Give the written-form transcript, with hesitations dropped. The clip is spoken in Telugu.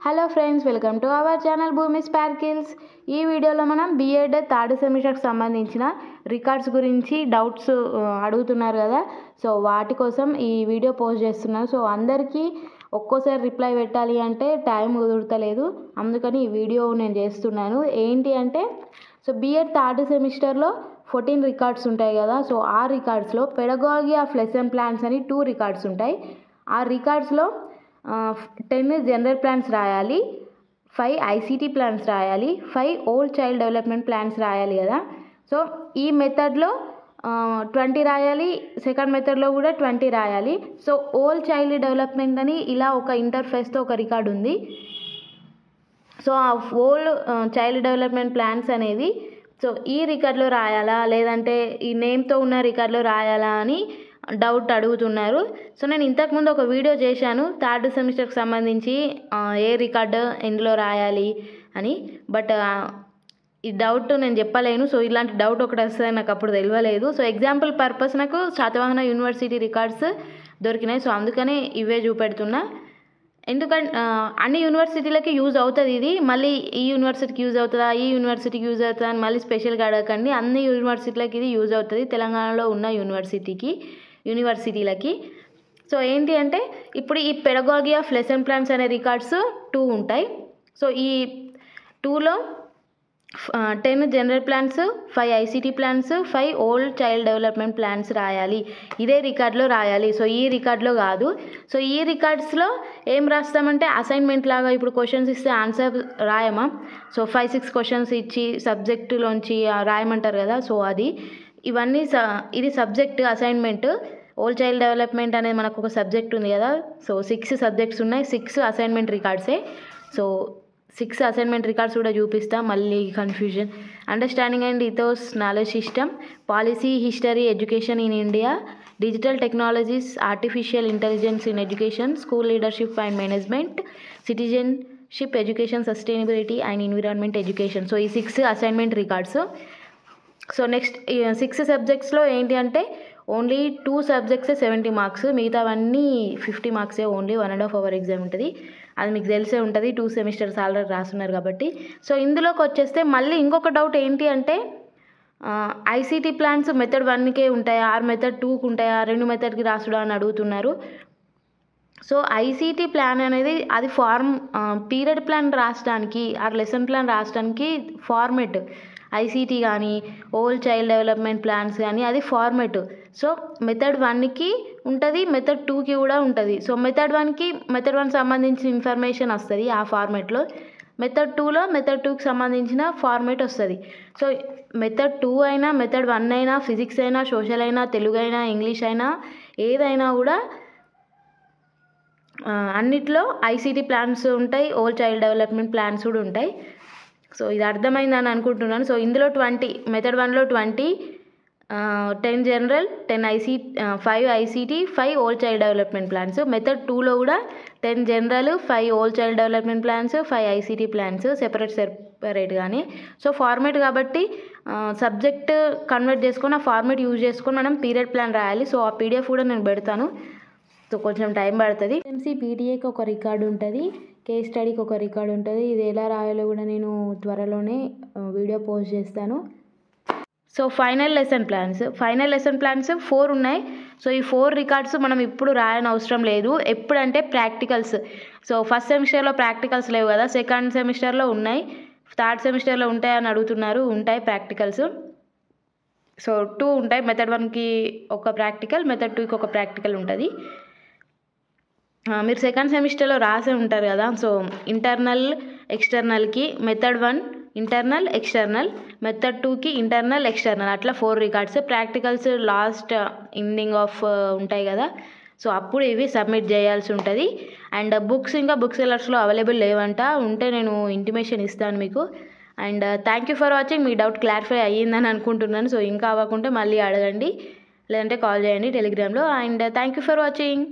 Hello friends, welcome to our channel భూమి స్పార్కిల్స్. ఈ వీడియోలో మనం బీఎడ్ థర్డ్ సెమిస్టర్కి సంబంధించిన రికార్డ్స్ గురించి డౌట్స్ అడుగుతున్నారు కదా. సో వాటి కోసం ఈ వీడియో పోస్ట్ చేస్తున్నాను. సో అందరికీ ఒక్కోసారి రిప్లై పెట్టాలి అంటే టైం కుదురుతలేదు, అందుకని ఈ వీడియో నేను చేస్తున్నాను. ఏంటి అంటే, సో బీఎడ్ థర్డ్ సెమిస్టర్లో 14 రికార్డ్స్ ఉంటాయి కదా. సో ఆ రికార్డ్స్లో పెడగాగి ఆఫ్ లెసన్ ప్లాన్స్ అని 2 రికార్డ్స్ ఉంటాయి. ఆ రికార్డ్స్లో 10 జనరల్ ప్లాన్స్ రాయాలి, 5 ఐసీటీ ప్లాన్స్ రాయాలి, 5 ఓల్డ్ చైల్డ్ డెవలప్మెంట్ ప్లాన్స్ రాయాలి కదా. సో ఈ మెథడ్లో 20 రాయాలి, సెకండ్ మెథడ్లో కూడా 20 రాయాలి. సో ఓల్డ్ చైల్డ్ డెవలప్మెంట్ అని ఇలా ఒక ఇంటర్ఫేస్తో ఒక రికార్డ్ ఉంది. సో ఆ ఓల్డ్ చైల్డ్ డెవలప్మెంట్ ప్లాన్స్ అనేవి సో ఈ రికార్డులో రాయాలా లేదంటే ఈ నేమ్తో ఉన్న రికార్డులో రాయాలా అని డౌట్ అడుగుతున్నారు. సో నేను ఇంతకుముందు ఒక వీడియో చేశాను థర్డ్ సెమిస్టర్కి సంబంధించి ఏ రికార్డు ఎందులో రాయాలి అని, బట్ ఈ డౌట్ నేను చెప్పలేను. సో ఇలాంటి డౌట్ ఒకటి వస్తుంది, నాకు అప్పుడు తెలియలేదు. సో ఎగ్జాంపుల్ పర్పస్ నాకు శాతవాహన యూనివర్సిటీ రికార్డ్స్ దొరికినాయి. సో అందుకనే ఇవే చూపెడుతున్నా. ఎందుకంటే అన్ని యూనివర్సిటీలకి యూజ్ అవుతుంది ఇది, మళ్ళీ ఈ యూనివర్సిటీకి యూజ్ అవుతుందా ఈ యూనివర్సిటీకి యూజ్ అవుతుందా అని మళ్ళీ స్పెషల్గా అడగకండి. అన్ని యూనివర్సిటీలకి ఇది యూజ్ అవుతుంది, తెలంగాణలో ఉన్న యూనివర్సిటీలకి. సో ఏంటి అంటే, ఇప్పుడు ఈ పెడగాగి ఆఫ్ లెసన్ ప్లాన్స్ అనే రికార్డ్స్ 2 ఉంటాయి. సో ఈ 2లో 10 general plans, 5 ICT plans, 5 old child development plans రాయాలి. ఇదే రికార్డులో రాయాలి. సో ఈ రికార్డులో కాదు. సో ఈ రికార్డ్స్లో ఏం రాస్తామంటే అసైన్మెంట్ లాగా ఇప్పుడు క్వశ్చన్స్ ఇస్తే ఆన్సర్ రాయమా. సో 5-6 క్వశ్చన్స్ ఇచ్చి సబ్జెక్టులోంచి రాయమంటారు కదా. సో అది ఇవన్నీ ఇది subject assignment. Old child development అనేది మనకు ఒక సబ్జెక్ట్ ఉంది కదా. సో 6 సబ్జెక్ట్స్ ఉన్నాయి, 6 అసైన్మెంట్ రికార్డ్సే. సో 6 అసైన్మెంట్ రికార్డ్స్ కూడా చూపిస్తాం, మళ్ళీ confusion. Understanding and ethos knowledge system, policy history education in India, digital technologies, artificial intelligence in education, school leadership and management, citizenship education, sustainability and environment education. So ఈ 6 అసైన్మెంట్ రికార్డ్స్. సో నెక్స్ట్ 6 సబ్జెక్ట్స్లో ఏంటి అంటే ఓన్లీ 2 సబ్జెక్ట్సే 70 మార్క్స్, మిగతావన్నీ 50 మార్క్సే. ఓన్లీ 1.5 అవర్ ఎగ్జామ్ ఉంటుంది, అది మీకు తెలిసే ఉంటుంది. 2 సెమిస్టర్స్ ఆల్రెడీ రాస్తున్నారు కాబట్టి. సో ఇందులోకి వచ్చేస్తే మళ్ళీ ఇంకొక డౌట్ ఏంటి అంటే, ఐసీటీ ప్లాన్స్ మెథడ్ 1కే ఉంటాయా, మెథడ్ 2కి ఉంటాయా, 2 మెథడ్కి రాసుడా అని అడుగుతున్నారు. సో ఐసీటీ ప్లాన్ అనేది అది పీరియడ్ ప్లాన్ రాసడానికి, లెసన్ ప్లాన్ రాసడానికి ఫార్మెట్. ఐసీటీ కానీ ఓల్డ్ చైల్డ్ డెవలప్మెంట్ ప్లాన్స్ కానీ అది ఫార్మెట్. సో మెథడ్ 1కి ఉంటుంది, మెథడ్ 2కి కూడా ఉంటుంది. సో మెథడ్ 1 సంబంధించిన ఇన్ఫర్మేషన్ వస్తుంది ఆ ఫార్మెట్లో, మెథడ్ 2లో మెథడ్ 2కి సంబంధించిన ఫార్మెట్ వస్తుంది. సో మెథడ్ 2 అయినా మెథడ్ 1 అయినా, ఫిజిక్స్ అయినా, సోషల్ అయినా, తెలుగు అయినా, ఇంగ్లీష్ అయినా, ఏదైనా కూడా అన్నిట్లో ఐసీటీ ప్లాన్స్ ఉంటాయి, ఓల్డ్ చైల్డ్ డెవలప్మెంట్ ప్లాన్స్ కూడా ఉంటాయి. సో ఇది అర్థమైందని అనుకుంటున్నాను. సో ఇందులో 20, మెథడ్ 1లో 20, 10 general, 5 ICT, 5 old child development plans. Method 2లో కూడా 10 general, 5 old child development plans, 5 ICT plans సెపరేట్గానే. సో ఫార్మేట్ కాబట్టి సబ్జెక్ట్ కన్వర్ట్ చేసుకొని ఆ ఫార్మేట్ యూజ్ చేసుకొని మనం పీరియడ్ ప్లాన్ రాయాలి. సో ఆ పీడిఎఫ్ కూడా నేను పెడతాను, సో కొంచెం టైం పడుతుంది. పీటీఏకి ఒక రికార్డు ఉంటుంది, కేస్ స్టడీకి ఒక రికార్డు ఉంటుంది. ఇది ఎలా రాయాలో కూడా నేను త్వరలోనే వీడియో పోస్ట్ చేస్తాను. సో ఫైనల్ లెసన్ ప్లాన్స్ 4 ఉన్నాయి. సో ఈ 4 రికార్డ్స్ మనం ఇప్పుడు రాయని అవసరం లేదు. ఎప్పుడంటే ప్రాక్టికల్స్. సో ఫస్ట్ సెమిస్టర్లో ప్రాక్టికల్స్ లేవు కదా, సెకండ్ సెమిస్టర్లో ఉన్నాయి, థర్డ్ సెమిస్టర్లో ఉంటాయని అడుగుతున్నారు. ఉంటాయి ప్రాక్టికల్స్. సో 2 ఉంటాయి, మెథడ్ 1కి ఒక ప్రాక్టికల్, మెథడ్ 2కి ఒక ప్రాక్టికల్ ఉంటుంది. మీరు సెకండ్ సెమిస్టర్లో రాసే ఉంటారు కదా. సో ఇంటర్నల్ ఎక్స్టర్నల్కి మెథడ్ 1 ఇంటర్నల్ ఎక్స్టర్నల్, మెథడ్ 2కి ఇంటర్నల్ ఎక్స్టర్నల్, అట్లా 4 records. Practicals last ending of ఉంటాయి కదా. సో అప్పుడు ఇవి సబ్మిట్ చేయాల్సి ఉంటుంది. అండ్ బుక్ సెల్లర్స్లో అవైలబుల్ లేవంట, ఉంటే నేను ఇంటిమేషన్ ఇస్తాను మీకు. And thank you for watching. Me doubt clarify అయ్యిందని అనుకుంటున్నాను. సో ఇంకా అవ్వకుంటే మళ్ళీ అడగండి, లేదంటే కాల్ చేయండి టెలిగ్రామ్లో. And thank you for watching.